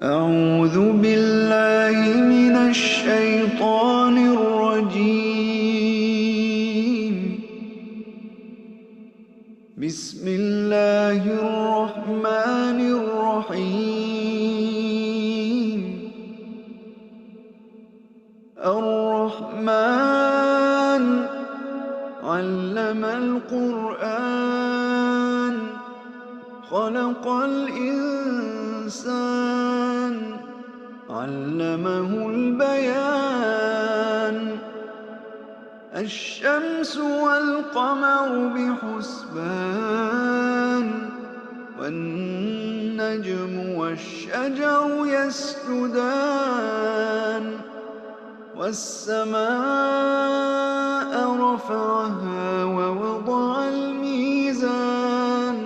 أعوذ بالله من الشيطان الرجيم. بسم الله الرحمن الرحيم. الرحمن علم القرآن خلق الإنسان علمه البيان. الشمس والقمر بحسبان والنجم والشجر يسجدان. والسماء رفعها ووضع الميزان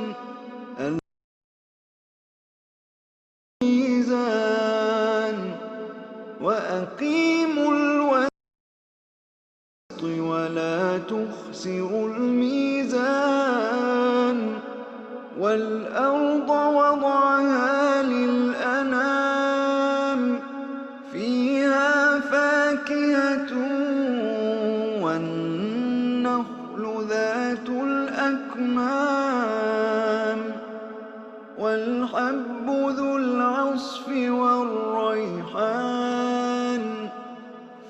وأقيموا الوسط ولا تخسروا الميزان. والأرض وضعها للأنام فيها فاكهة والنخل ذات الأكمام والحب ذو العصف والريحان.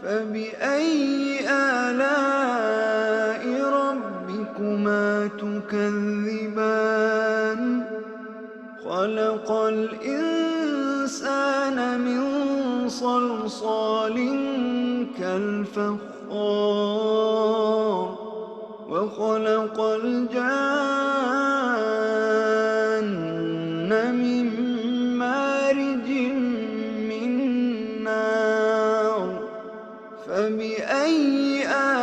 فبأي آلاء ربكما تكذبان؟ خلق الإنسان من صلصال كالفخار وخلق الجان من مارج من نار. فبأي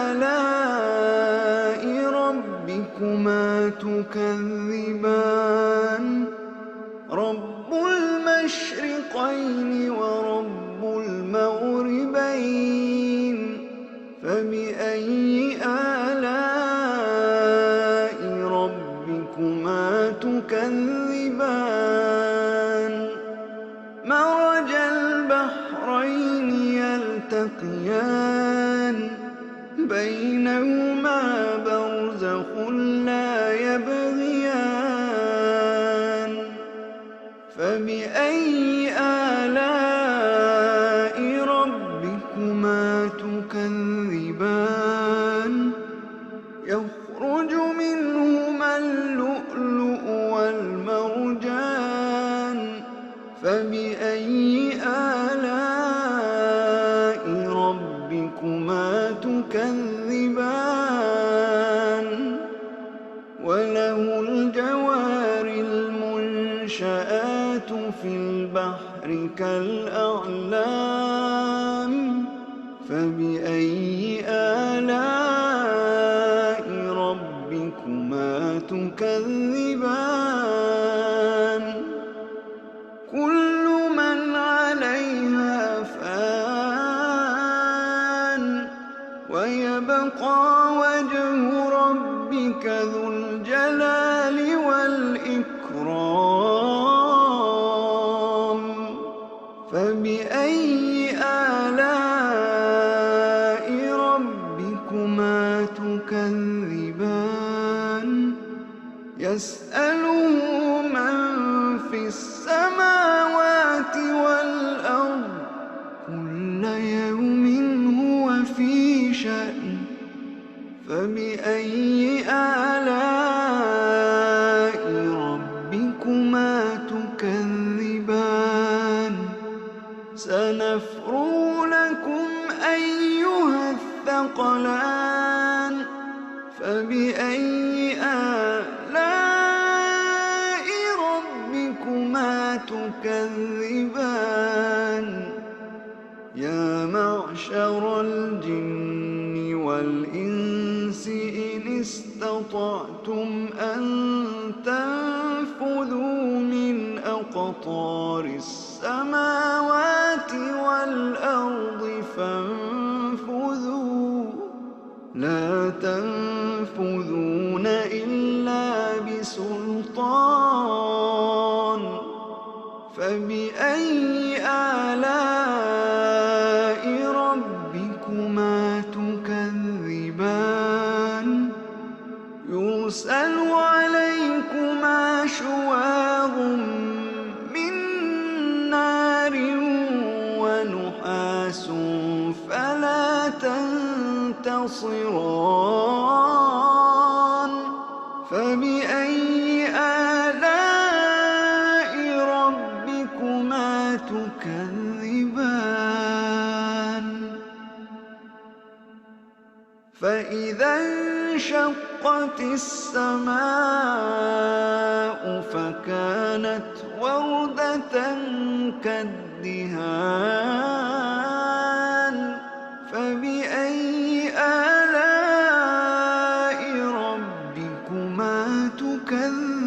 آلاء ربكما تكذبان؟ رب المشرقين ورب المغربين. فبأي آلاء ربكما تكذبان؟ مرج البحرين يلتقيان بينهما برزخ لا يبغيان. فبأي آلاء ربكما تكذبان؟ يخرج منهما اللؤلؤ والمرجان. فبأي آلاء ربكما تكذبان؟ وله الجوار المنشآت في البحر كالأعلام. فبأي آلاء ربكما تكذبان؟ كل من عليها فان ويبقى وجه ربك ذو الجلال والإكرام. فبأي آلاء ربكما تكذبان؟ يسأله من في السماوات والأرض كل يوم هو في شأن. فبأي آلاء ربكما تكذبان؟ سنفرغ لكم أيها الثقلان. فبأي آلاء ربكما تكذبان؟ يا معشر الجن والإنس إن استطعتم أن تنفذوا من أقطار السماوات والأرض فانفذوا لا تنفذون إلا بسلطان. فبأي فلا تنتصران فبأي آلاء ربكما تكذبان فإذا انشقت السماء فكانت وردة كالدهان فبأي آلاء ربكما تكذبان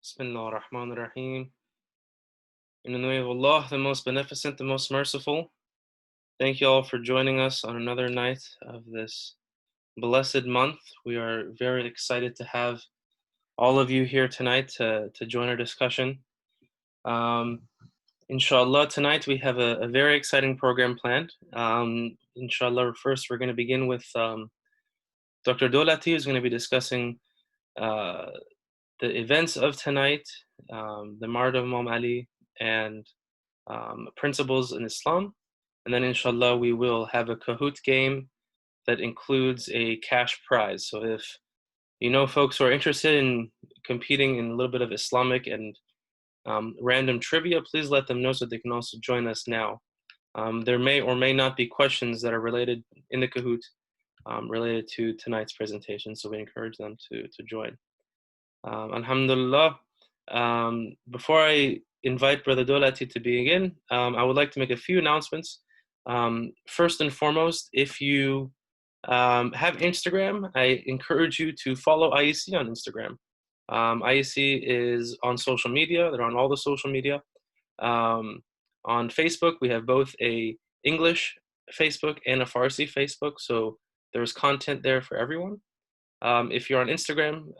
Bismillah ar-Rahman ar-Rahim. In the name of Allah, the most beneficent, the most merciful. Thank you all for joining us on another night of this blessed month. We are very excited to have all of you here tonight to join our discussion. Inshallah, tonight we have a very exciting program planned. Inshallah, first we're going to begin with Dr. Dowlati, who's going to be discussing the events of tonight, the Mard of Imam Ali, and principles in Islam. And then inshallah, we will have a Kahoot game that includes a cash prize. So if you know folks who are interested in competing in a little bit of Islamic and random trivia, please let them know so they can also join us now. There may or may not be questions that are related in the Kahoot related to tonight's presentation, so we encourage them to join. Alhamdulillah. Before I invite Brother Dowlati to begin, I would like to make a few announcements. First and foremost, if you have Instagram, I encourage you to follow IEC on Instagram. IEC is on social media. They're on all the social media. On Facebook, we have both a English Facebook and a Farsi Facebook, so there's content there for everyone. If you're on Instagram,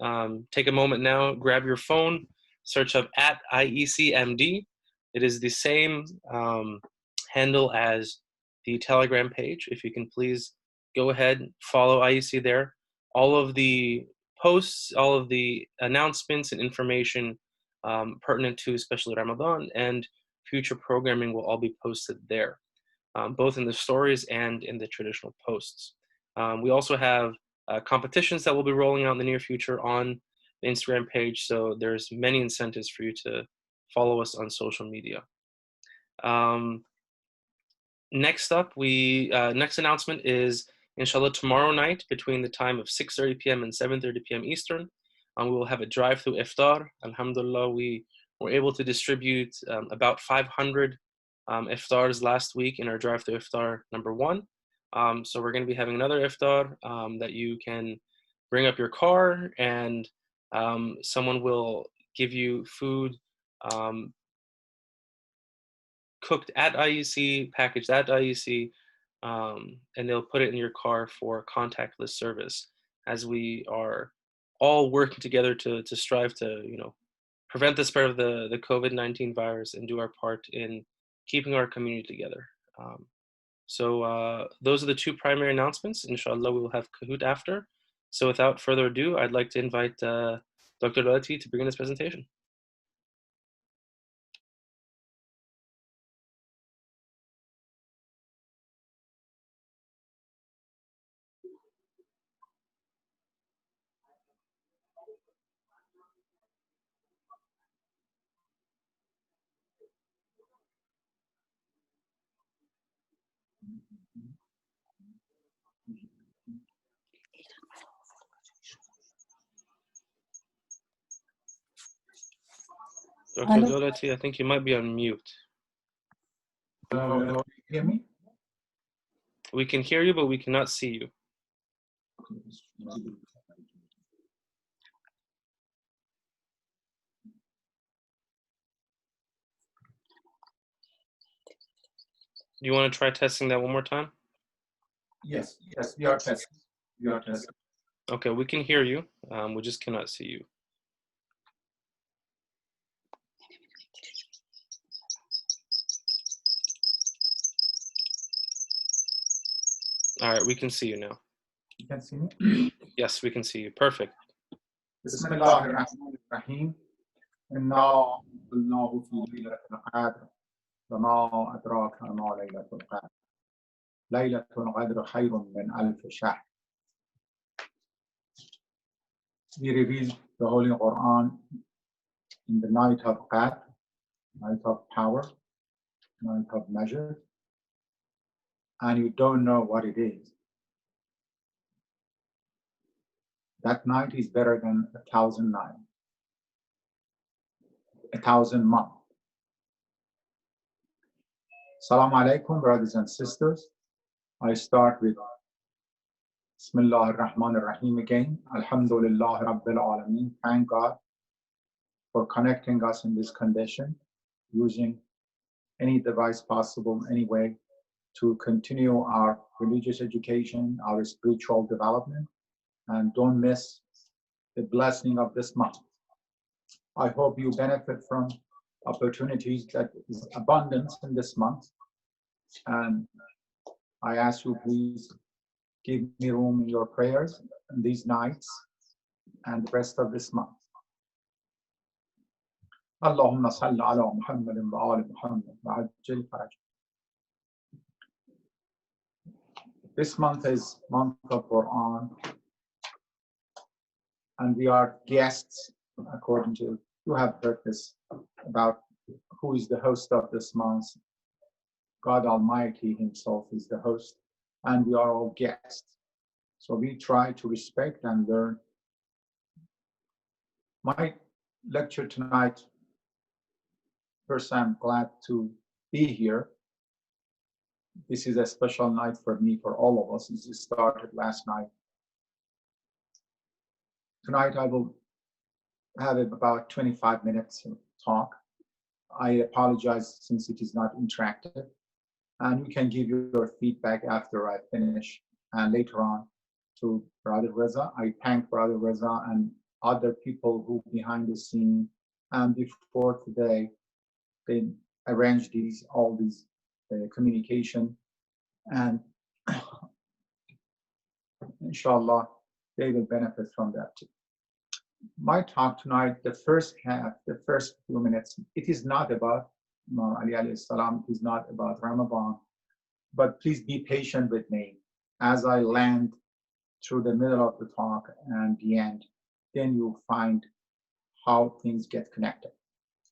take a moment now, grab your phone, search up @IECMD. It is the same handle as the Telegram page. If you can please go ahead, follow IEC there. All of the posts, all of the announcements and information pertinent to especially Ramadan and future programming will all be posted there, both in the stories and in the traditional posts. We also have competitions that will be rolling out in the near future on the Instagram page, so there's many incentives for you to follow us on social media. Next up, next announcement is inshallah tomorrow night between the time of 6:30 p.m. and 7:30 p.m. Eastern. We will have a drive-through iftar. Alhamdulillah, we were able to distribute about 500 iftars last week in our drive-through iftar number 1. So we're going to be having another iftar that you can bring up your car and someone will give you food cooked at IEC, packaged at IEC, and they'll put it in your car for contactless service as we are all working together to strive to, prevent the spread of the COVID-19 virus and do our part in keeping our community together. So those are the two primary announcements. Inshallah, we will have Kahoot after. So without further ado, I'd like to invite Dr. Dowlati to begin this presentation. Dr. Dowlati, I think you might be on mute. Hello, hear me? We can hear you, but we cannot see you. Do you want to try testing that one more time? Yes, we are testing. Okay, we can hear you. We just cannot see you. All right, we can see you now. You can see me? Yes, we can see you. Perfect. Bismillah ar-Rahman ar-Rahim. Inna anzalnahu fi laylatil qadr. وما أدراك ما ليلة القدر. ليلة القدر خير من ألف شهر. We revealed the Holy Quran in the night of Qadr, night of power, night of measure, and you don't know what it is. That night is better than 1,000 nights, 1,000 months. Assalamu alaikum, brothers and sisters. I start with Bismillah ar-Rahman ar-Rahim again. Alhamdulillah Rabbil Alameen. Thank God for connecting us in this condition, using any device possible, any way to continue our religious education, our spiritual development, and don't miss the blessing of this month. I hope you benefit from opportunities that is abundance in this month. And I ask you, please give me room in your prayers in these nights and the rest of this month. Allahumma salli ala Muhammadin wa ali Muhammad wa ajil faraj. This month is month of Quran, and we are guests according to, you have heard this about who is the host of this month. God Almighty himself is the host, and we are all guests. So we try to respect and learn. My lecture tonight, first, I'm glad to be here. This is a special night for me, for all of us. It started last night. Tonight I will have about 25 minutes of talk. I apologize since it is not interactive. And you can give your feedback after I finish and later on to Brother Reza. I thank Brother Reza and other people who behind the scene and before today, they arranged all these communication, and inshallah, they will benefit from that too. My talk tonight, the first half, the first few minutes, it is not about Imam Ali alayhi salam, it is not about Ramadan, but please be patient with me as I land through the middle of the talk and the end, then you'll find how things get connected.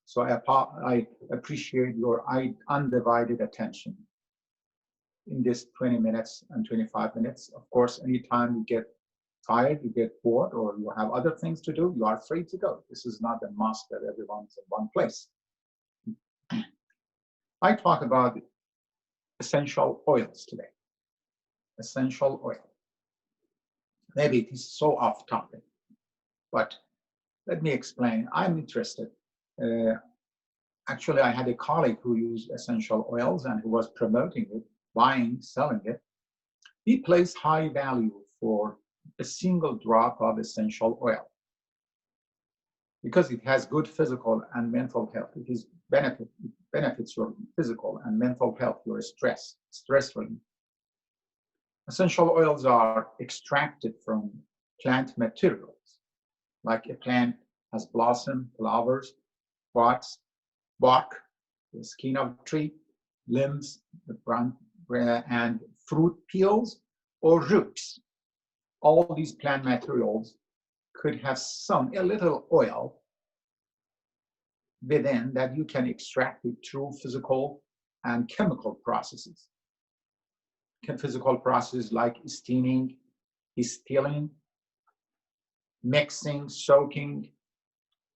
So I appreciate your undivided attention in this 20 minutes and 25 minutes. Of course, anytime you get tired, you get bored, or you have other things to do, you are free to go. This is not a must that everyone's in one place. I talk about essential oils today. Essential oil. Maybe it is so off topic, but let me explain. I'm interested. Actually, I had a colleague who used essential oils and who was promoting it, buying, selling it. He placed high value for a single drop of essential oil because it has good physical and mental health. It benefits your physical and mental health, your stress relief. Essential oils are extracted from plant materials, like a plant has blossom, flowers, buds, bark, the skin of a tree, limbs, the branch, and fruit peels or roots. All these plant materials could have a little oil within that you can extract it through physical and chemical processes. Physical processes like steaming, distilling, mixing, soaking,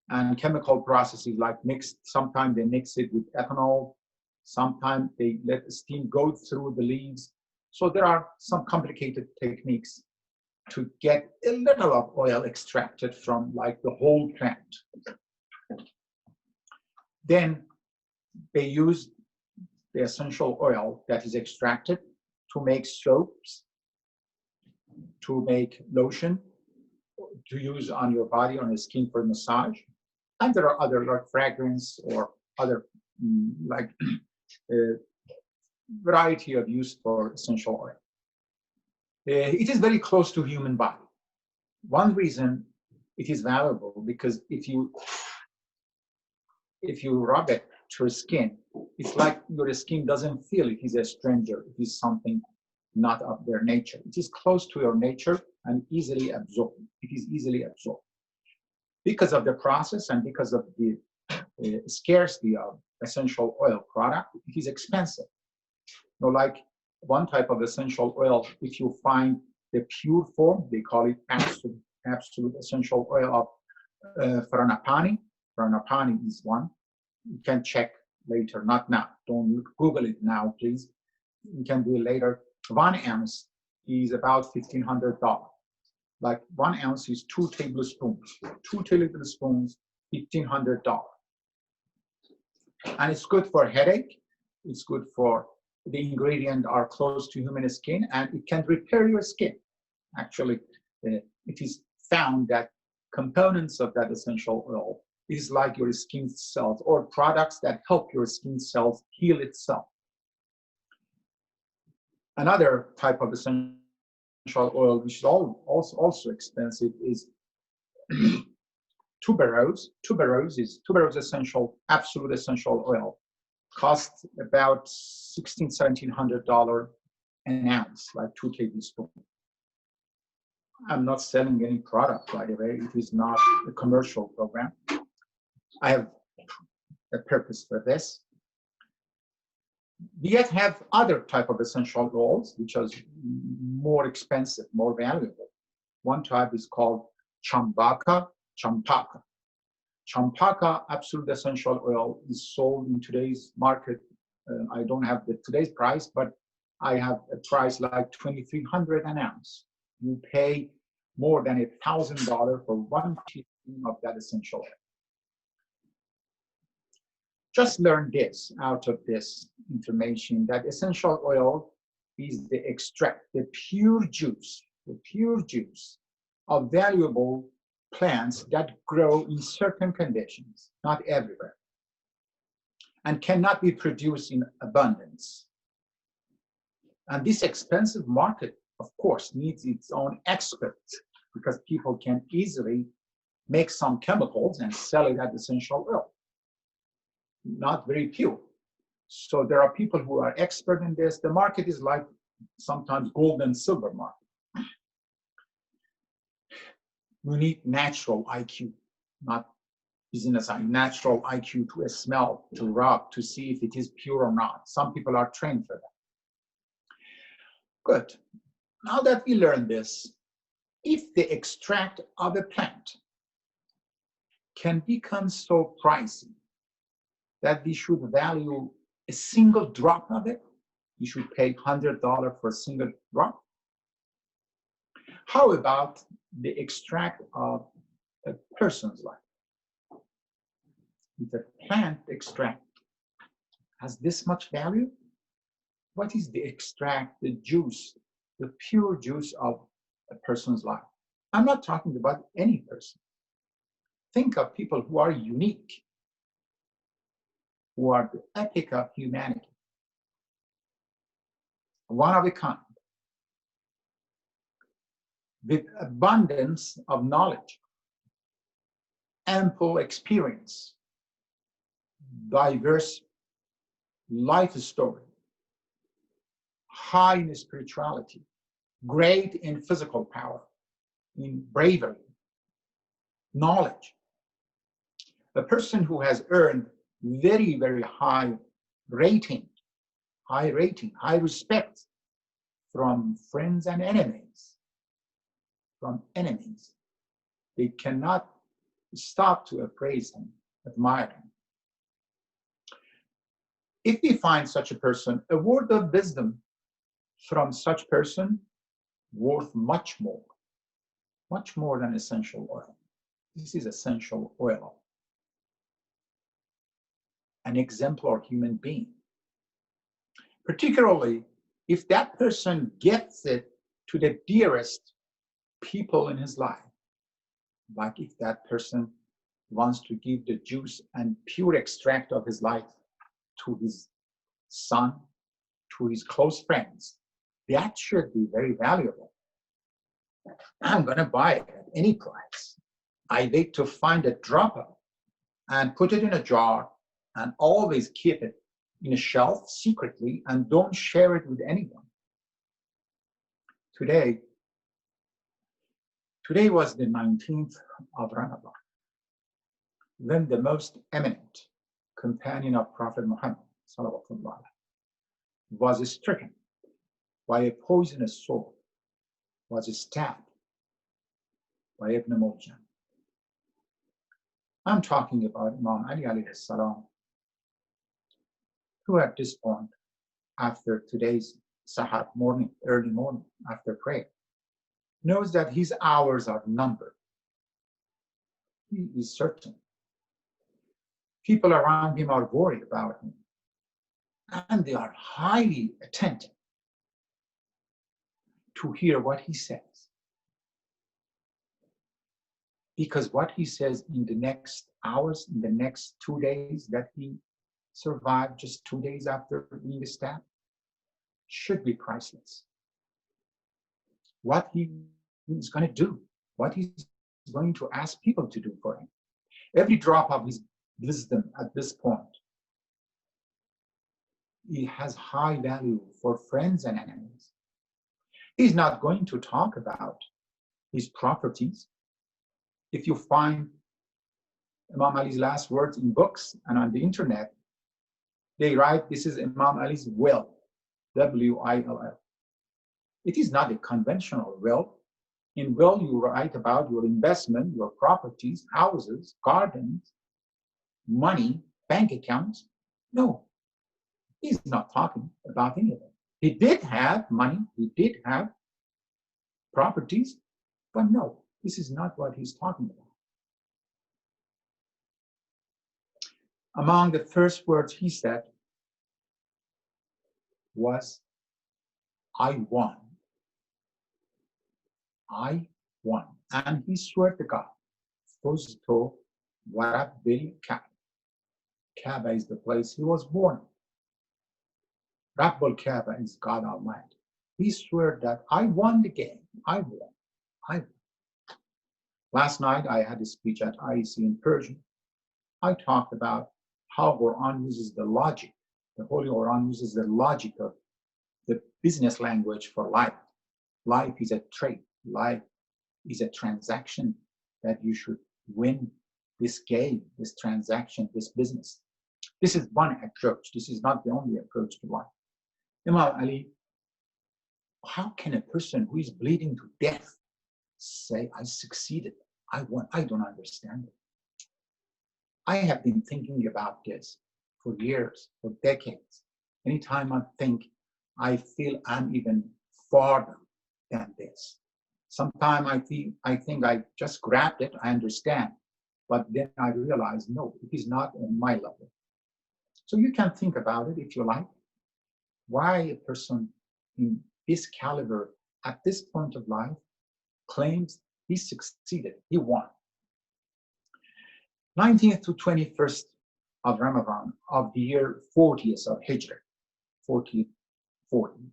and chemical processes like sometimes they mix it with ethanol, sometimes they let the steam go through the leaves. So there are some complicated techniques to get a little of oil extracted from like the whole plant. Then they use the essential oil that is extracted to make soaps, to make lotion, to use on your body, on the skin for massage. And there are other like fragrance or other like variety of use for essential oil. It is very close to human body. One reason it is valuable, because if you rub it to your skin, it's like your skin doesn't feel it is a stranger, it is something not of their nature. It is close to your nature and easily absorbed. It is easily absorbed. Because of the process and because of the scarcity of essential oil product, it is expensive. You know, like one type of essential oil, if you find the pure form, they call it absolute essential oil of Franapani. Franapani is one. You can check later, not now. Don't Google it now, please. You can do it later. 1 ounce is about $1,500. Like 1 ounce is 2 tablespoons. 2 tablespoons, $1,500. And it's good for headache. It's good for the ingredients are close to human skin, and it can repair your skin. Actually, it is found that components of that essential oil is like your skin cells or products that help your skin cells heal itself. Another type of essential oil, which is also expensive, is tuberose. Tuberose essential, absolute essential oil. Costs about $1,700 an ounce, like 2 tablespoons. I'm not selling any product, by the way. It is not a commercial program. I have a purpose for this. We yet have other type of essential oils, which are more expensive, more valuable. One type is called champaka. Champaka absolute essential oil is sold in today's market. I don't have today's price, but I have a price like $2,300 an ounce. You pay more than $1,000 for 1 teaspoon of that essential oil. Just learn this out of this information, that essential oil is the extract, the pure juice of valuable plants that grow in certain conditions, not everywhere, and cannot be produced in abundance. And this expensive market, of course, needs its own experts, because people can easily make some chemicals and sell it as essential oil. Not very pure. So there are people who are expert in this. The market is like sometimes gold and silver market. We need natural IQ, not business IQ, natural IQ to smell, to rub, to see if it is pure or not. Some people are trained for that. Good. Now that we learned this, if the extract of a plant can become so pricey that we should value a single drop of it, we should pay $100 for a single drop. How about the extract of a person's life? If a plant extract has this much value, what is the extract, the juice, the pure juice of a person's life? I'm not talking about any person. Think of people who are unique, who are the epic of humanity, one of a kind, with abundance of knowledge, ample experience, diverse life story, high in spirituality, great in physical power, in bravery, knowledge. A person who has earned very, very high rating, high respect from friends and enemies, They cannot stop to appraise him, admire him. If we find such a person, a word of wisdom from such person worth much more than essential oil. This is essential oil. An exemplar human being. Particularly if that person gets it to the dearest people in his life. Like if that person wants to give the juice and pure extract of his life to his son, to his close friends, that should be very valuable. I'm going to buy it at any price. I wait to find a dropper and put it in a jar and always keep it in a shelf secretly and don't share it with anyone. Today was the 19th of Ramadan, when the most eminent companion of Prophet Muhammad was stricken by a poisonous sword, was stabbed by Ibn Muljam. I'm talking about Imam Ali alayhi salam, who at this point, after today's Sahar morning, early morning, after prayer, knows that his hours are numbered. He is certain. People around him are worried about him, and they are highly attentive to hear what he says. Because what he says in the next hours, in the next 2 days that he survived, just 2 days after being stabbed, should be priceless. What he is going to do, what he's going to ask people to do for him. Every drop of his wisdom at this point, he has high value for friends and enemies. He's not going to talk about his properties. If you find Imam Ali's last words in books and on the internet, they write, this is Imam Ali's will, W-I-L-L. It is not a conventional will. In will, you write about your investment, your properties, houses, gardens, money, bank accounts. No, he's not talking about any of it. He did have money, he did have properties, but no, this is not what he's talking about. Among the first words he said was, I won. I won. And he swore to God, Fuzto Warabbil Kaaba. Kaaba is the place he was born. Rabbul Kaaba is God Almighty. He swore that I won the game. I won. I won. Last night I had a speech at IEC in Persian. I talked about how Quran uses the logic. The Holy Quran uses the logic of the business language for life. Life is a trade. Life is a transaction that you should win this game, this transaction, this business. This is one approach. This is not the only approach to life. Imam Ali, how can a person who is bleeding to death say, I succeeded, I won? I don't understand it. I have been thinking about this for years, for decades. Anytime I think, I feel I'm even farther than this. Sometimes I think I just grabbed it, I understand, but then I realize, no, it is not on my level. So you can think about it if you like. Why a person in this caliber at this point of life claims he succeeded, he won. 19th to 21st of Ramadan of the year 40th of Hijrah, 40,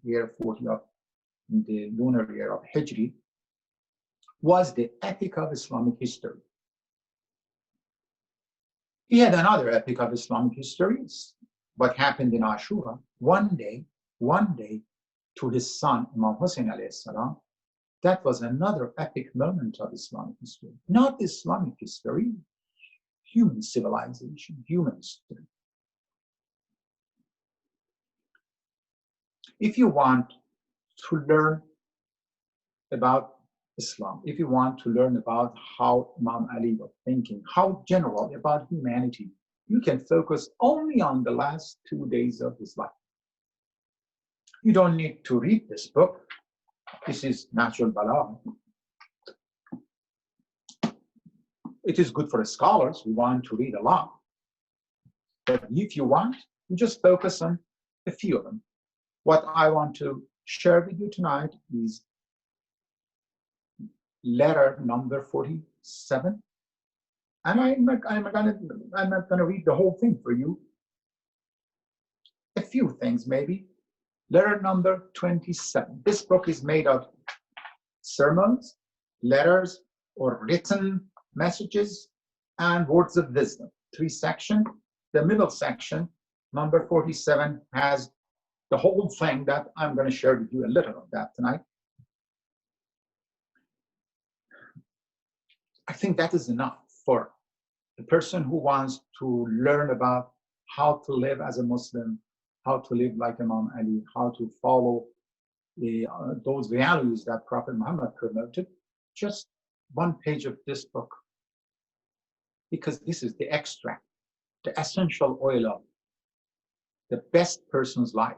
year 40 of the lunar year of Hijri, was the epic of Islamic history. He had another epic of Islamic history, what happened in Ashura. One day, to his son, Imam Hussein alayhi salam, that was another epic moment of Islamic history. Not Islamic history, human civilization, human history. If you want to learn about Islam, if you want to learn about how Imam Ali was thinking, how general about humanity, you can focus only on the last 2 days of his life. You don't need to read this book. This is Natural Balagha. It is good for scholars who want to read a lot. But if you want, you just focus on a few of them. What I want to share with you tonight is letter number 47. And I'm not gonna read the whole thing for you. A few things maybe. Letter number 27. This book is made of sermons letters or written messages, and words of wisdom. 3 sections. The middle section, number 47, has the whole thing that I'm going to share with you a little of that tonight. I think that is enough for the person who wants to learn about how to live as a Muslim, how to live like Imam Ali, how to follow those values that Prophet Muhammad promoted. Just 1 page of this book, because this is the extract, the essential oil of the best person's life,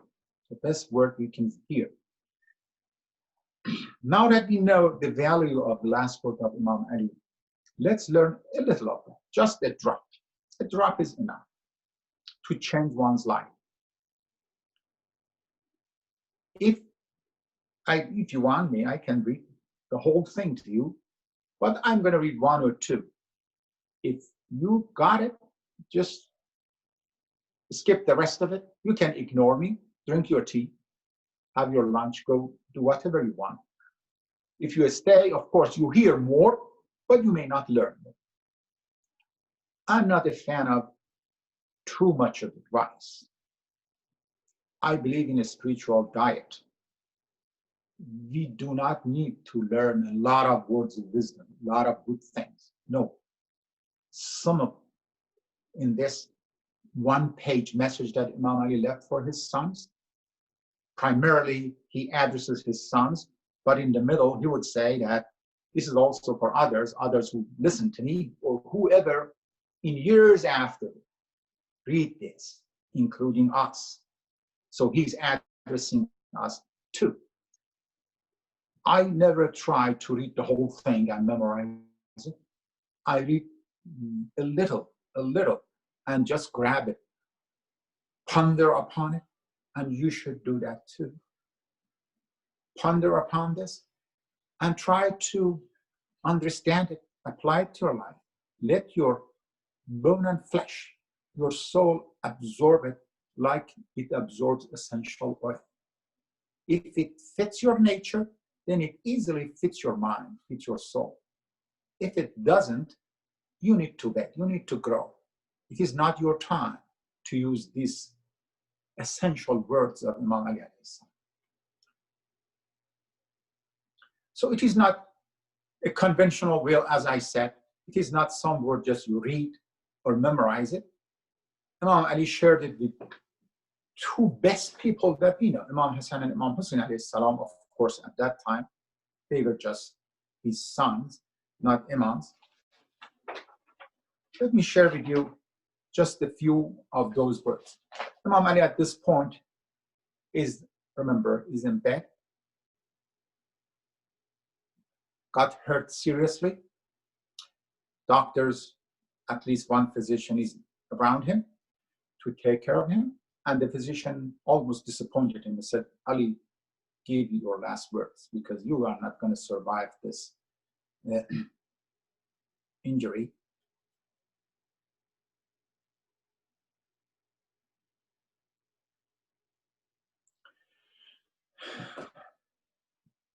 the best word we can hear. Now that we know the value of the last book of Imam Ali, let's learn a little of that, just a drop. A drop is enough to change one's life. If you want me, I can read the whole thing to you, but I'm going to read 1 or 2. If you got it, just skip the rest of it. You can ignore me, drink your tea, have your lunch, go do whatever you want. If you stay, of course, you hear more, but you may not learn more. I'm not a fan of too much of advice. I believe in a spiritual diet. We do not need to learn a lot of words of wisdom, a lot of good things. No. Some of in this 1-page message that Imam Ali left for his sons, primarily he addresses his sons, but in the middle he would say that this is also for others who listen to me, or whoever in years after read this, including us. So he's addressing us too. I never try to read the whole thing and memorize it. I read a little, and just grab it, ponder upon it, and you should do that too. Ponder upon this and try to understand it, apply it to your life. Let your bone and flesh, your soul, absorb it like it absorbs essential oil. If it fits your nature, then it easily fits your mind, fits your soul. If it doesn't, you need to wait, you need to grow. It is not your time to use these essential words of Imam Ali. So it is not a conventional will, as I said. It is not some word just you read or memorize it. Imam Ali shared it with 2 best people that we know, Imam Hassan and Imam Hussein alayhi salam. Of course, at that time, they were just his sons, not imams. Let me share with you just a few of those words. Imam Ali at this point is in bed, got hurt seriously. Doctors, at least 1 physician is around him to take care of him. And the physician almost disappointed him and said, Ali, give you your last words because you are not going to survive this injury.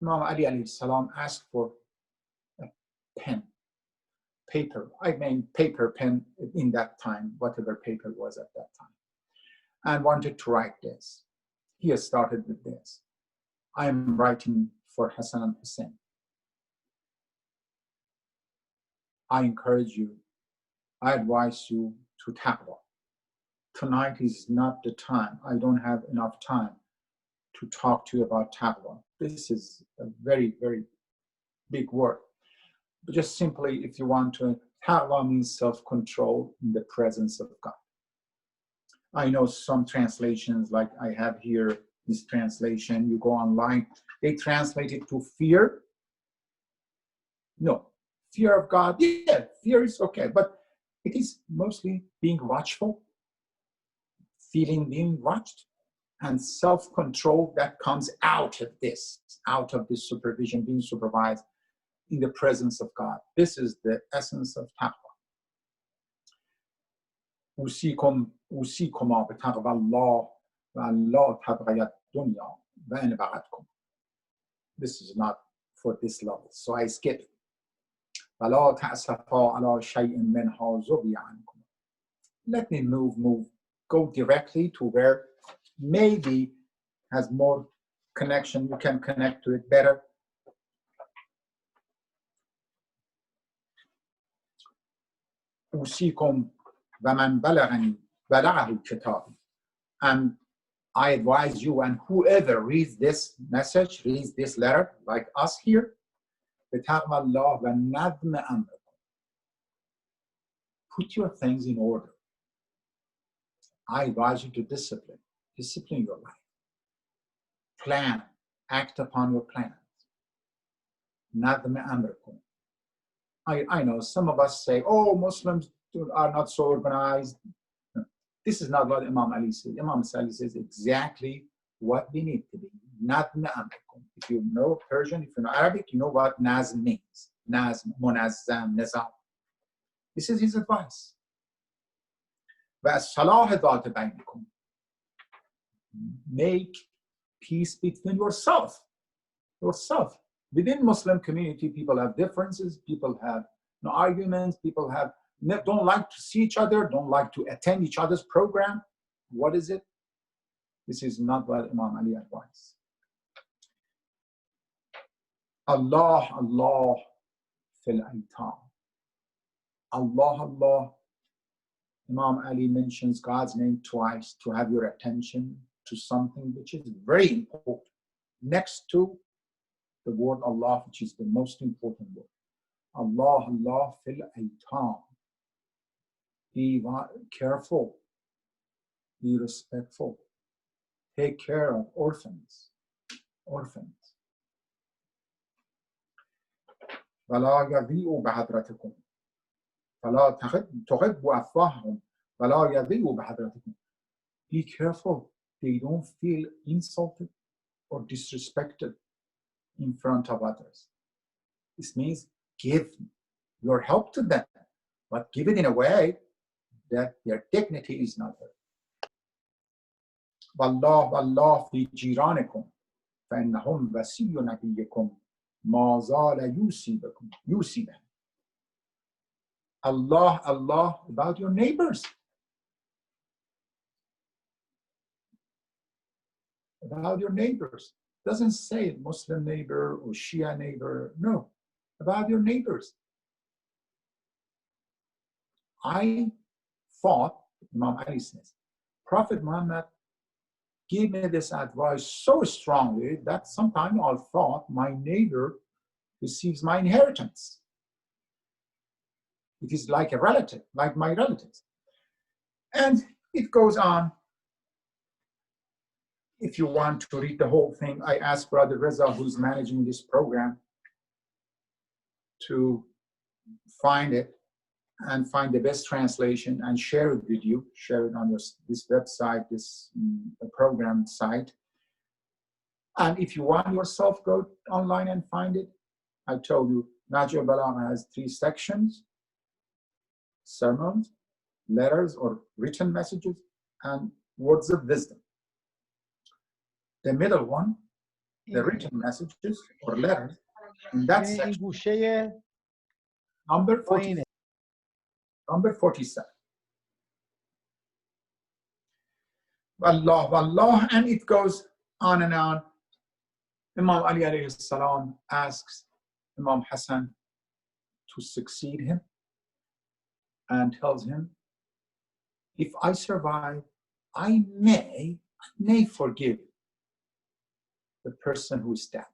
Imam Ali alayhi salam asked for a pen, paper. I mean paper, pen in that time, whatever paper was at that time, and wanted to write this. He has started with this. I am writing for Hassan and Hussein. I encourage you, I advise you to taqwa. Tonight is not the time. I don't have enough time to talk to you about taqwa. This is a very, very big word. But just simply, if you want to, taqwa means self-control in the presence of God. I know some translations, like I have here, this translation, you go online, they translate it to fear. No, fear of God, yeah, fear is okay, but it is mostly being watchful, feeling being watched, and self-control that comes out of this supervision, being supervised in the presence of God. This is the essence of taqwa. أوصيكما بتقوى الله وألا تبغي الدنيا وإن بغتكم. This is not for this level, so I skip it. ولا تأسفا على شيء منها زغي عنكم. Let me move. Go directly to where maybe has more connection. You can connect to it better. أوصيكم ومن بلغه الكتاب. And I advise you, and whoever reads this message, reads this letter, like us here, بتقوى الله ونظم أمركم. Put your things in order. I advise you to discipline your life. Plan, act upon your plans. نظم أمركم. I know some of us say, oh, Muslims are not so organized. This is not what Imam Ali says. Imam Ali says exactly what we need to be. Nazm amrikum. If you know Persian, if you know Arabic, you know what nazm means. Nazm, munazzam, nizam. This is his advice. وَالصَّلَاحَ ذَاتَ بَيْنِكُمْ. Make peace between yourself. Within Muslim community, people have differences, people have arguments, people don't like to see each other, don't like to attend each other's program. What is it? This is not what Imam Ali advised. Allah fil aitam. Allah. Imam Ali mentions God's name twice to have your attention to something which is very important. Next to the word Allah, which is the most important word. Allah fil aitam. Be careful, be respectful, take care of orphans. ولا يضيء بحضرتكم فلا تغب أفواههم ولا يضيء بحضرتكم. Be careful, they don't feel insulted or disrespected in front of others. This means give your help to them, but give it in a way that their dignity is not hurt. والله في جيرانكم فإنهم وسي نبيكم ما زال يوصي بهم. Allah about your neighbors. About your neighbors. Doesn't say Muslim neighbor or Shia neighbor. No, about your neighbors. I thought, Imam Ali says, Prophet Muhammad gave me this advice so strongly that sometimes I thought my neighbor receives my inheritance. It is like a relative, like my relatives. And it goes on. If you want to read the whole thing, I asked Brother Reza, who's managing this program, to find it and find the best translation and share it with you, share it on this website, this program site. And if you want yourself, go online and find it. I told you, Najul Balagha has 3 sections: sermons, letters or written messages, and words of wisdom. The middle one, the written messages or letters, in that section, number 47. Wallah, and it goes on and on. Imam Ali alayhi salam asks Imam Hassan to succeed him and tells him, if I survive, I may forgive the person who stabbed.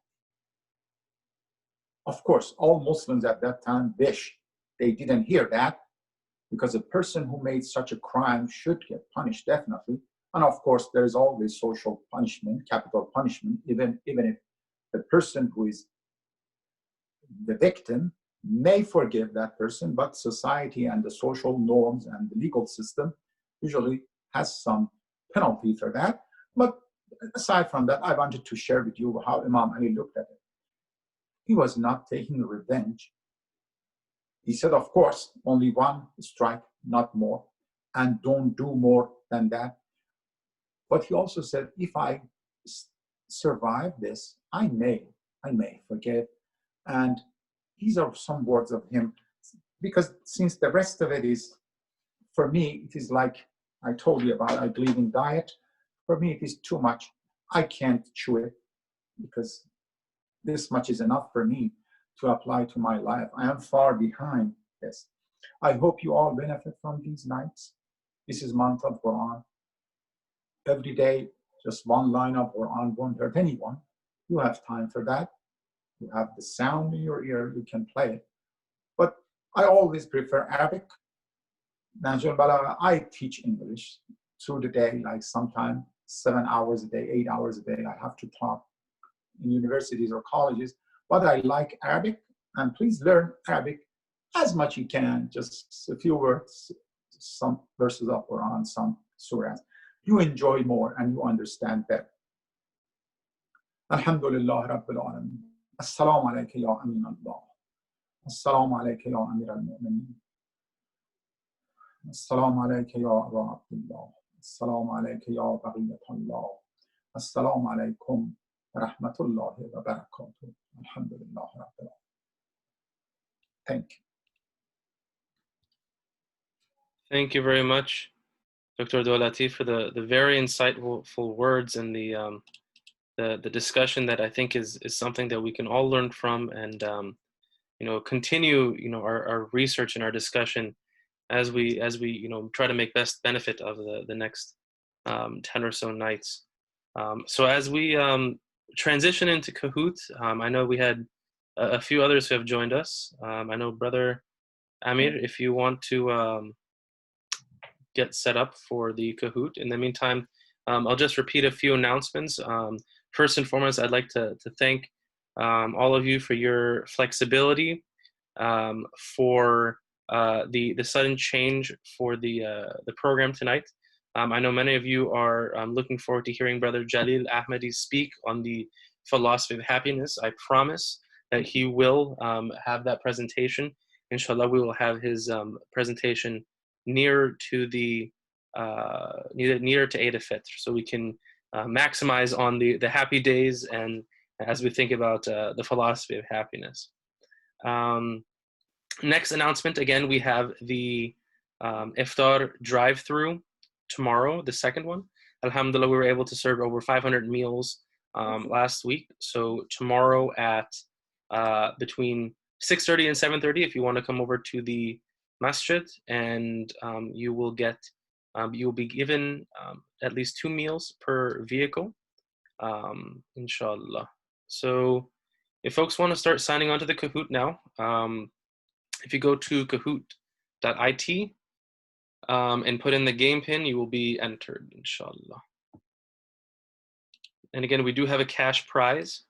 Of course, all Muslims at that time wish they didn't hear that, because a person who made such a crime should get punished, definitely. And of course, there is always social punishment, capital punishment, even if the person who is the victim may forgive that person, but society and the social norms and the legal system usually has some penalty for that. But aside from that, I wanted to share with you how Imam Ali looked at it. He was not taking revenge. He said, of course, only one strike, not more, and don't do more than that. But he also said, if I survive this, I may forgive. And These are some words of him, because since the rest of it is, for me, it is like I told you about, I believe in diet. For me, it is too much. I can't chew it because this much is enough for me to apply to my life. I am far behind this. I hope you all benefit from these nights. This is month of Quran. Every day, just one line of Quran won't hurt anyone. You have time for that. You have the sound in your ear, you can play it. But I always prefer Arabic. Najul Bala, I teach English through the day, like sometimes 7 hours a day, 8 hours a day. I have to talk in universities or colleges, but I like Arabic, and please learn Arabic as much you can, just a few words, some verses of Quran, some surahs. You enjoy more and you understand better. Alhamdulillah Rabbil Alameen. Assalamu alayka ya Amin Allah. Assalamu alayka ya Amir al-Mu'mineen. Assalamu alayka ya Aba Abdullah. Assalamu alayka ya Baghiyat Allah. Assalamu alaykum wa rahmatullahi wa barakatuh. Alhamdulillah Rabbil Alameen. Thank you. Thank you very much, Dr. Dowlati, for the very insightful words and the discussion that I think is something that we can all learn from, and continue our research and our discussion as we try to make best benefit of the next 10 or so nights. So as we transition into Kahoot, I know we had a few others who have joined us. I know Brother Amir, if you want to get set up for the Kahoot. In the meantime, I'll just repeat a few announcements. First and foremost, I'd like to thank all of you for your flexibility, for the sudden change for the program tonight. I know many of you are looking forward to hearing Brother Jalil Ahmadi speak on the philosophy of happiness. I promise that he will have that presentation. Inshallah, we will have his presentation near to the near to Eid al-Fitr, so we can maximize on the happy days, and as we think about the philosophy of happiness. Next announcement, again, we have the iftar drive-through tomorrow, the second one. Alhamdulillah, we were able to serve over 500 meals last week. So tomorrow at between 6:30 and 7:30, if you want to come over to the masjid, and you will be given at least 2 meals per vehicle, inshallah. So if folks want to start signing on to the Kahoot now, if you go to kahoot.it and put in the game pin, you will be entered, inshallah. And again, we do have a cash prize,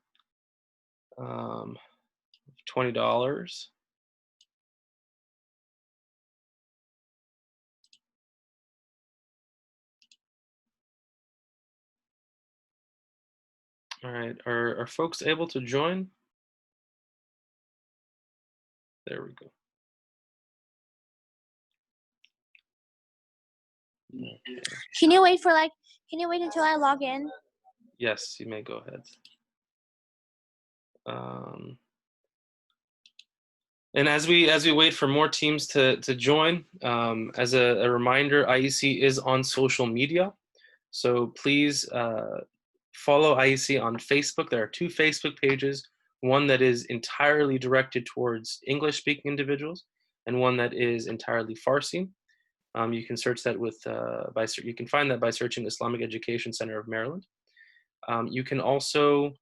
$20. All right, are folks able to join? There we go. Okay. Can you wait until I log in? Yes, you may go ahead. And as we wait for more teams to join, as a reminder, IEC is on social media. So please follow IEC on Facebook. There are 2 Facebook pages, one that is entirely directed towards English-speaking individuals, and one that is entirely Farsi. You can search that you can find that by searching Islamic Education Center of Maryland. You can also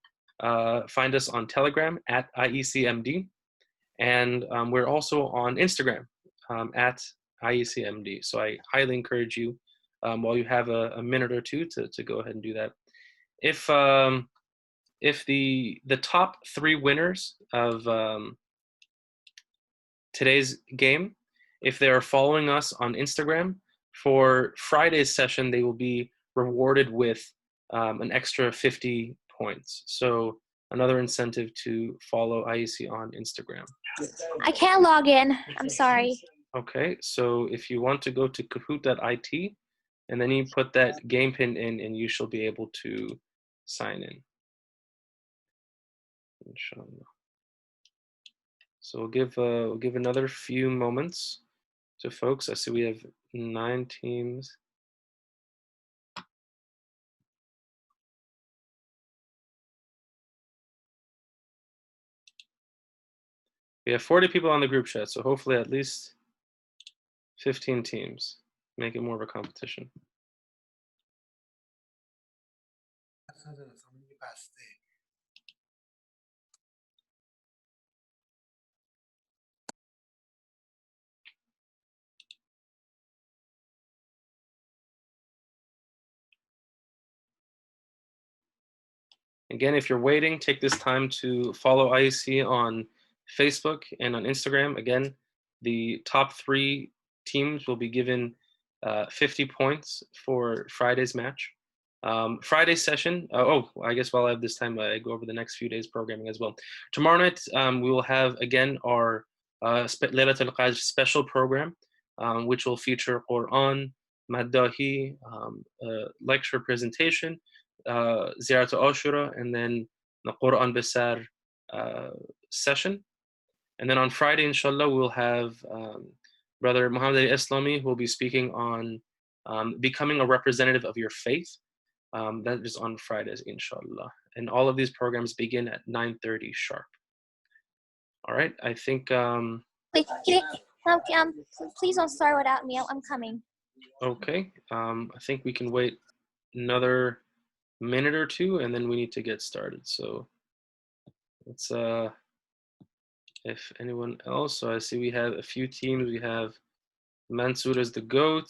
find us on Telegram at IECMD, and we're also on Instagram at IECMD. So I highly encourage you, while you have a minute or two, to go ahead and do that. If the top 3 winners of today's game, if they are following us on Instagram, for Friday's session, they will be rewarded with an extra 50 points. So another incentive to follow IEC on Instagram. I can't log in. I'm sorry. Okay, so if you want to go to kahoot.it, and then you put that game pin in, and you shall be able to sign in, inshallah. So we'll give another few moments to folks. I see we have 9 teams. We have 40 people on the group chat, so hopefully at least 15 teams. Make it more of a competition. Again, if you're waiting, take this time to follow IEC on Facebook and on Instagram. Again, the top 3 teams will be given 50 points for Friday's match. Friday's session, I guess while I have this time, I go over the next few days programming as well. Tomorrow night, we will have, again, our Laylat al-Qadr special program, which will feature Quran, Maddahi, lecture presentation, Ziyarat al-Ashura, and then the Quran Bisar session. And then on Friday, inshallah, we'll have Brother Muhammad Ali Islami, who will be speaking on becoming a representative of your faith. That is on Fridays, inshallah. And all of these programs begin at 9:30 sharp. All right, I think... please don't start without me. I'm coming. Okay, I think we can wait another minute or two, and then we need to get started. So let's, if anyone else, so I see we have a few teams. We have Mansour as the GOAT.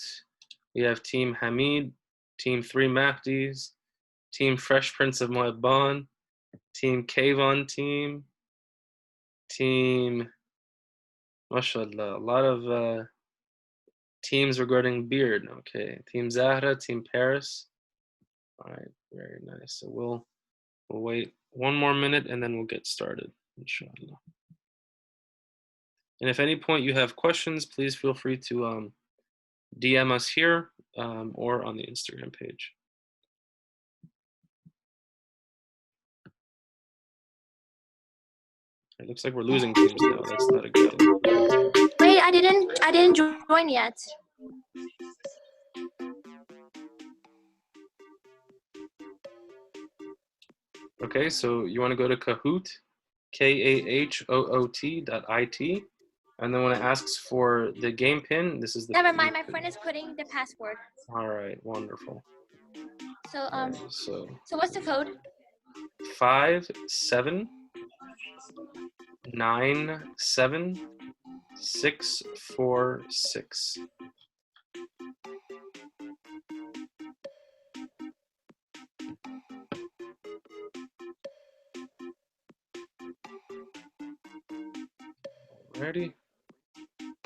We have Team Hamid, Team 3 Mahdis, Team Fresh Prince of Mu'abban, Team Kayvon Team, mashallah, a lot of teams regarding beard. Okay, Team Zahra, Team Paris. All right, very nice. So we'll wait one more minute and then we'll get started, inshallah. And if at any point you have questions, please feel free to DM us here or on the Instagram page. It looks like we're losing teams now. That's not a good thing. Wait, I didn't join yet. Okay, so you want to go to Kahoot, KAHOOT.IT, and then when it asks for the game pin, this is the... Never mind, my friend is putting the password. All right, wonderful. So Right, so what's the code? 5797646. Ready?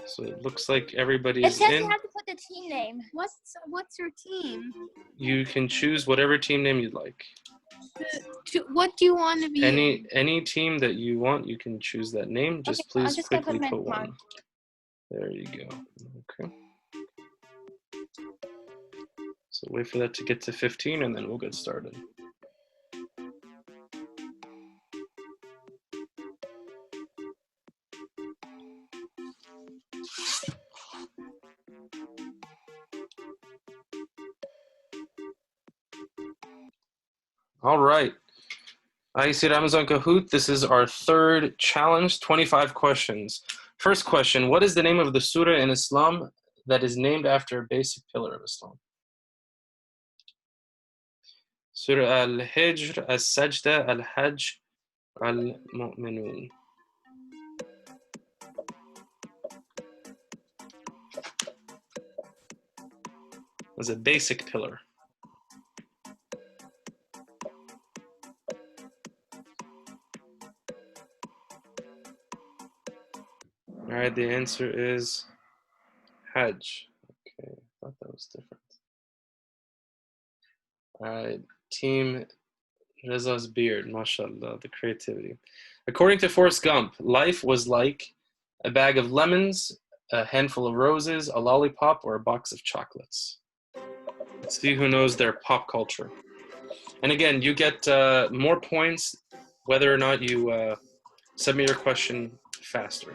So it looks like everybody It is says in. you have to put the team name. What's your team? You can choose whatever team name you'd like. What do you want to be? Any team that you want, you can choose that name. Just Okay, please I'm just gonna quickly put put my one. There you go. Okay. So wait for that to get to 15 and then we'll get started. All right. IEC Ramadan Kahoot, this is our 3rd challenge, 25 questions. First question, what is the name of the surah in Islam that is named after a basic pillar of Islam? Surah Al-Hijr, Al-Sajda, Al-Hajj, Al-Mu'minun. Was a basic pillar. All right, the answer is Hajj. Okay, I thought that was different. All right, Team Reza's beard, mashallah, the creativity. According to Forrest Gump, life was like a bag of lemons, a handful of roses, a lollipop, or a box of chocolates. Let's see who knows their pop culture. And again, you get more points whether or not you submit your question faster.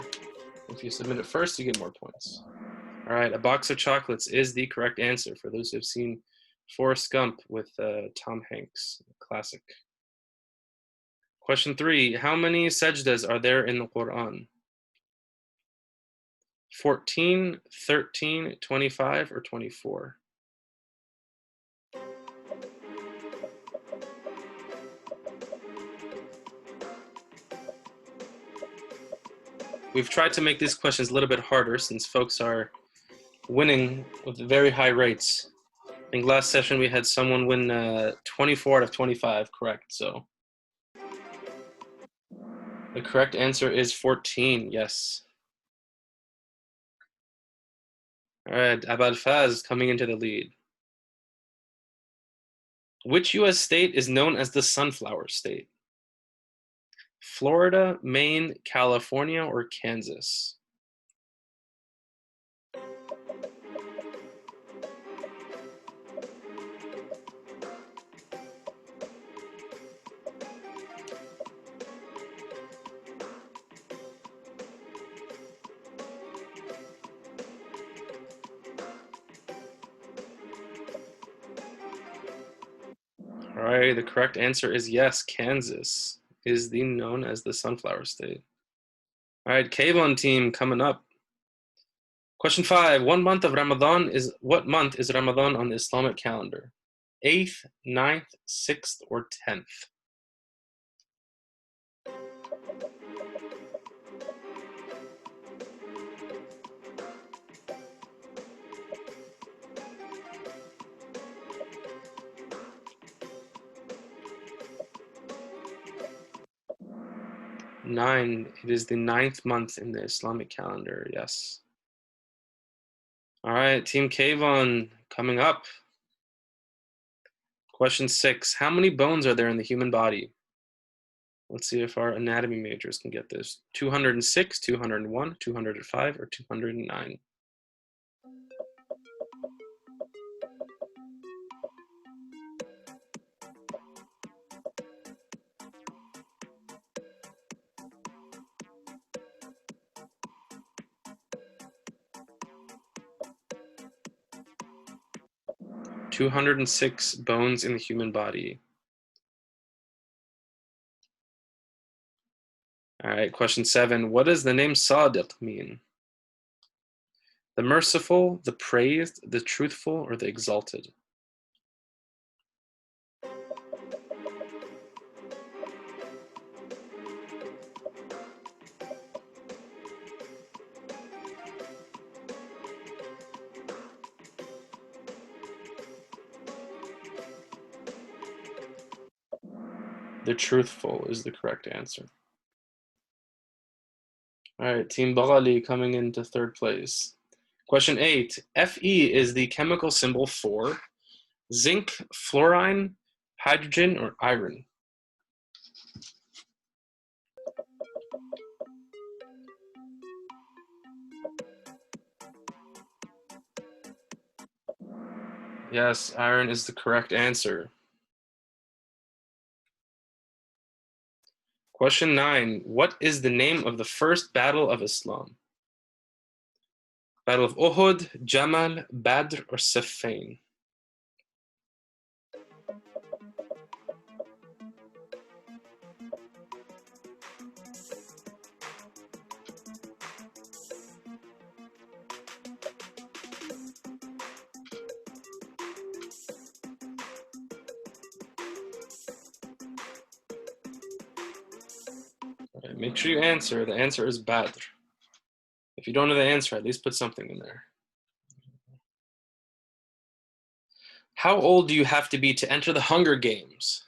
If you submit it first, you get more points. All right, a box of chocolates is the correct answer for those who have seen Forrest Gump with Tom Hanks, classic. Question 3, how many sajdas are there in the Quran? 14, 13, 25, or 24? We've tried to make these questions a little bit harder since folks are winning with very high rates. I think last session we had someone win 24 out of 25 correct, so. The correct answer is 14, yes. All right, Abad Faz coming into the lead. Which U.S. state is known as the Sunflower State? Florida, Maine, California, or Kansas? All right, the correct answer is yes, Kansas is known as the Sunflower State. All right, Kayvon team coming up. Question 5, what month is Ramadan on the Islamic calendar? 8th, 9th, 6th, or 10th? Nine, it is the 9th month in the Islamic calendar, yes. All right, Team Kayvon coming up. Question 6, how many bones are there in the human body? Let's see if our anatomy majors can get this. 206, 201, 205, or 209? Two 206 bones in the human body. All right, question 7. What does the name Sadiq mean? The merciful, the praised, the truthful, or the exalted? The truthful is the correct answer. All right, Team Baghali coming into 3rd place. Question 8. Fe is the chemical symbol for zinc, fluorine, hydrogen, or iron? Yes, iron is the correct answer. Question 9. What is the name of the first battle of Islam? Battle of Uhud, Jamal, Badr, or Siffin? All right, make sure you answer. The answer is Badr. If you don't know the answer, at least put something in there. How old do you have to be to enter the Hunger Games?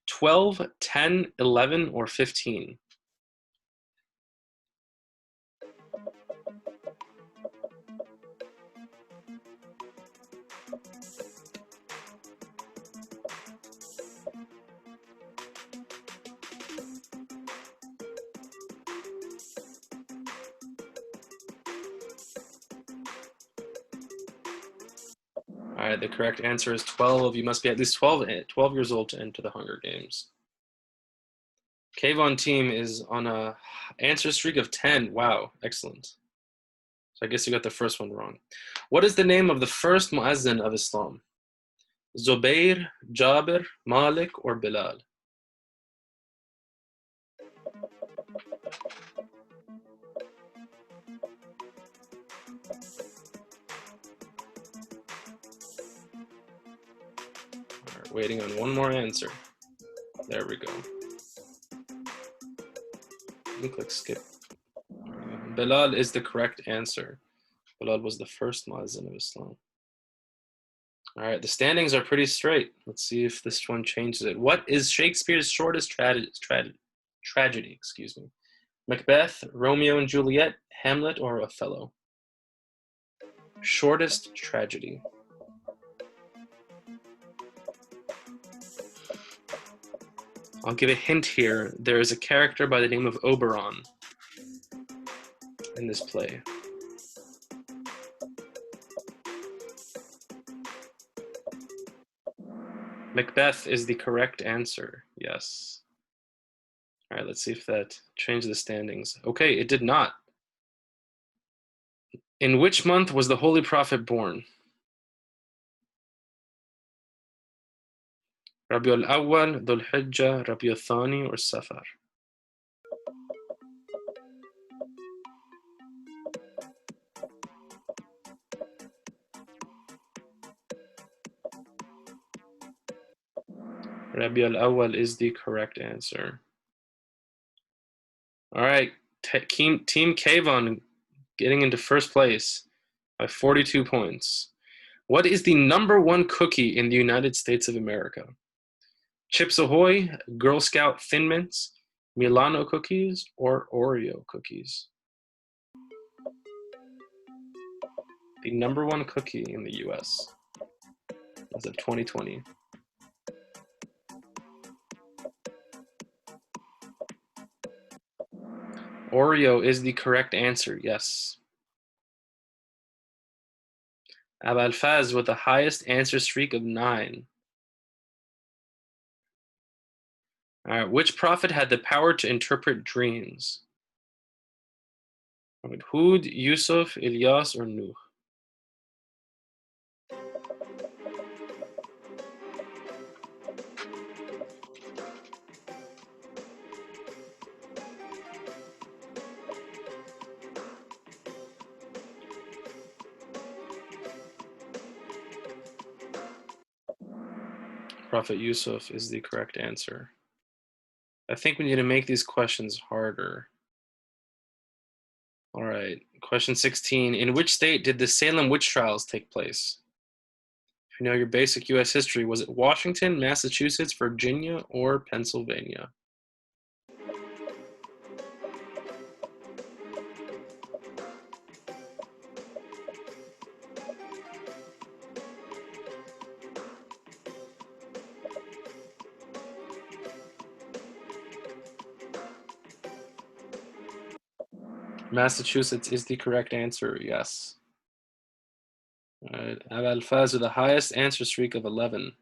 12, 10, 11, or 15? All right, the correct answer is 12. You must be at least 12 years old to enter the Hunger Games. Kayvon team is on a answer streak of 10. Wow, excellent. So I guess you got the first one wrong. What is the name of the first muazzin of Islam? Zubair, Jabir, Malik, or Bilal? Right, waiting on one more answer. There we go. You can click skip. Bilal is the correct answer. Bilal was the first muazzin of Islam. All right, the standings are pretty straight. Let's see if this one changes it. What is Shakespeare's shortest tragedy? Excuse me. Macbeth, Romeo and Juliet, Hamlet, or Othello? Shortest tragedy. I'll give a hint here. There is a character by the name of Oberon in this play. Macbeth is the correct answer. Yes. All right, let's see if that changed the standings. Okay, it did not. In which month was the Holy Prophet born? Rabi al-Awwal, Dhul Hijjah, Rabi al-Thani, or Safar? Rabi al-Awwal is the correct answer. All right, Team Kayvon getting into first place by 42 points. What is the #1 cookie in the United States of America? Chips Ahoy, Girl Scout Thin Mints, Milano cookies, or Oreo cookies? The #1 cookie in the US as of 2020. Oreo is the correct answer, yes. Abul Faz with the highest answer streak of 9. All right, which prophet had the power to interpret dreams? Hud, Yusuf, Ilyas, or Nuh? Prophet Yusuf is the correct answer. I think we need to make these questions harder. All right, question 16. In which state did the Salem witch trials take place? If you know your basic US history, was it Washington, Massachusetts, Virginia, or Pennsylvania? Massachusetts is the correct answer, yes. All right, Abul Faz with the highest answer streak of 11.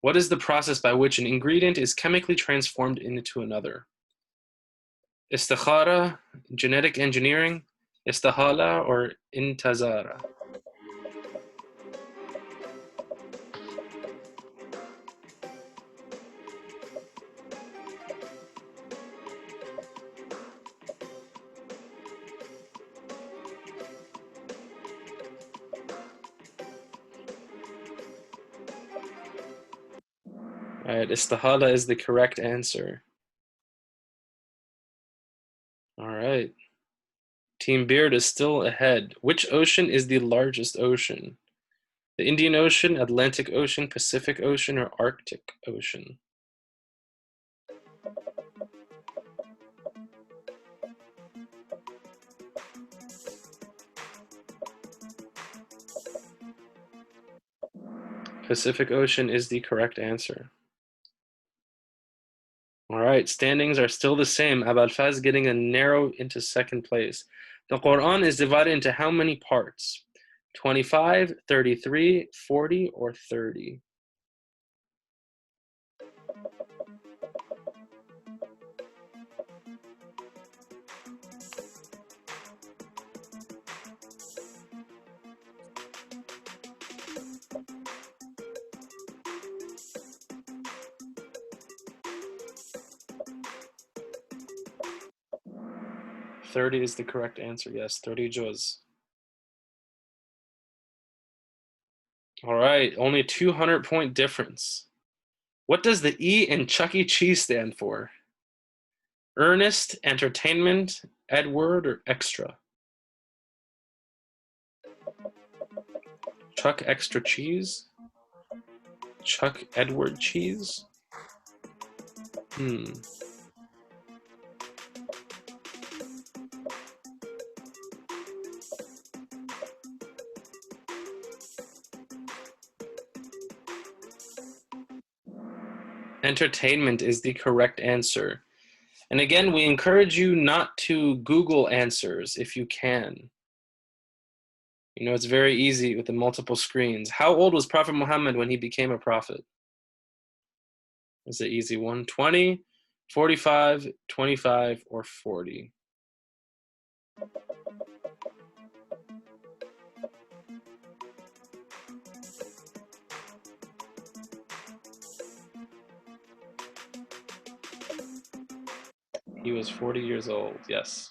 What is the process by which an ingredient is chemically transformed into another? Istikhara, genetic engineering, istihala, or intazara? All right, istihala is the correct answer. All right. Team Beard is still ahead. Which ocean is the largest ocean? The Indian Ocean, Atlantic Ocean, Pacific Ocean, or Arctic Ocean? Pacific Ocean is the correct answer. All right, standings are still the same. Abul Faz getting a narrow into second place. The Quran is divided into how many parts? 25, 33, 40, or 30? 30 is the correct answer. Yes, 30 juz. All right, only 200-point difference. What does the E in Chuck E. Cheese stand for? Earnest, entertainment, Edward, or extra? Chuck extra cheese? Chuck Edward cheese? Entertainment is the correct answer. And again, we encourage you not to Google answers if you can. You know, it's very easy with the multiple screens. How old was Prophet Muhammad when he became a prophet? Is the easy one. 20, 45, 25, or 40? He was 40 years old, yes.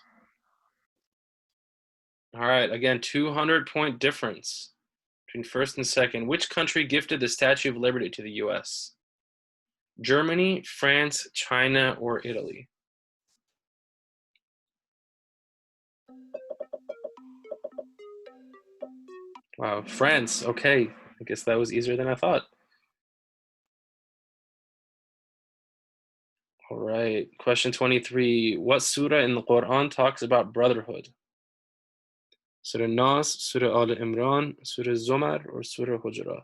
All right, again, 200-point difference between first and second. Which country gifted the Statue of Liberty to the US? Germany, France, China, or Italy? Wow, France, okay. I guess that was easier than I thought. All right, question 23. What surah in the Quran talks about brotherhood? Surah Nas, Surah Al Imran, Surah Zumar, or Surah Hujurat?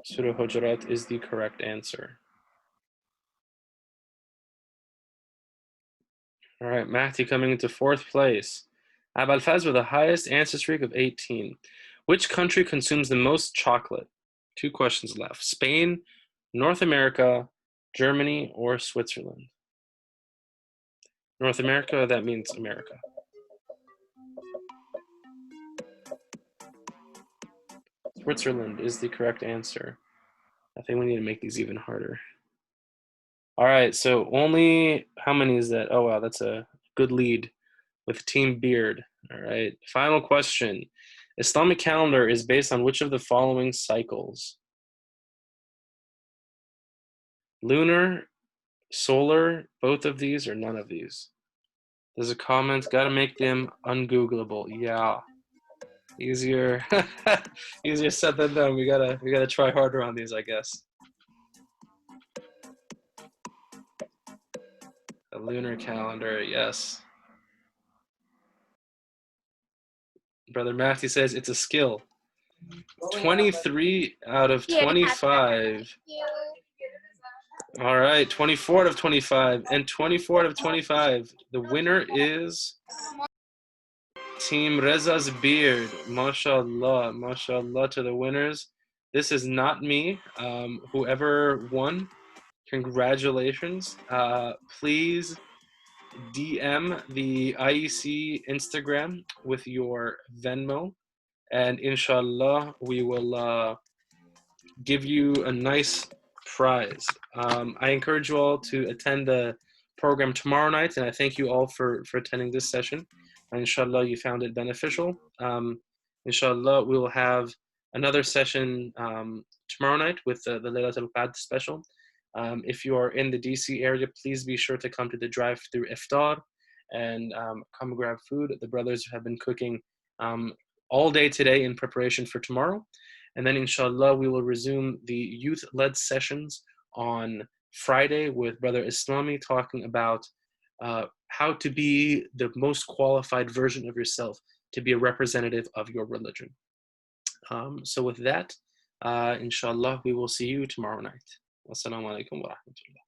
Surah Hujurat is the correct answer. All right, Mahdi coming into fourth place. Abul Faz with the highest answer streak of 18. Which country consumes the most chocolate? 2 questions left. Spain, North America, Germany, or Switzerland? North America, that means America. Switzerland is the correct answer. I think we need to make these even harder. All right, so only, how many is that? Oh, wow, that's a good lead with Team Beard. All right, final question. Islamic calendar is based on which of the following cycles? Lunar, solar, both of these, or none of these? There's a comment, gotta make them ungoogleable. Yeah, easier, easier said than done. We gotta try harder on these, I guess. A lunar calendar, yes. Brother Matthew says it's a skill. 23 out of 25. All right, 24 out of 25. And 24 out of 25. The winner is Team Reza's Beard. MashaAllah. MashaAllah to the winners. This is not me. Whoever won, congratulations. Please DM the IEC Instagram with your Venmo. And inshallah, we will give you a nice prize. I encourage you all to attend the program tomorrow night, and I thank you all for attending this session. And inshallah, you found it beneficial. Inshallah, we will have another session tomorrow night with the Laylatul Qadr special. If you are in the DC area, please be sure to come to the drive-through iftar and come grab food. The brothers have been cooking all day today in preparation for tomorrow. And then inshallah, we will resume the youth-led sessions on Friday with Brother Islami talking about how to be the most qualified version of yourself to be a representative of your religion. So with that, inshallah, we will see you tomorrow night. Wassalamu alaikum wa rahmatullah.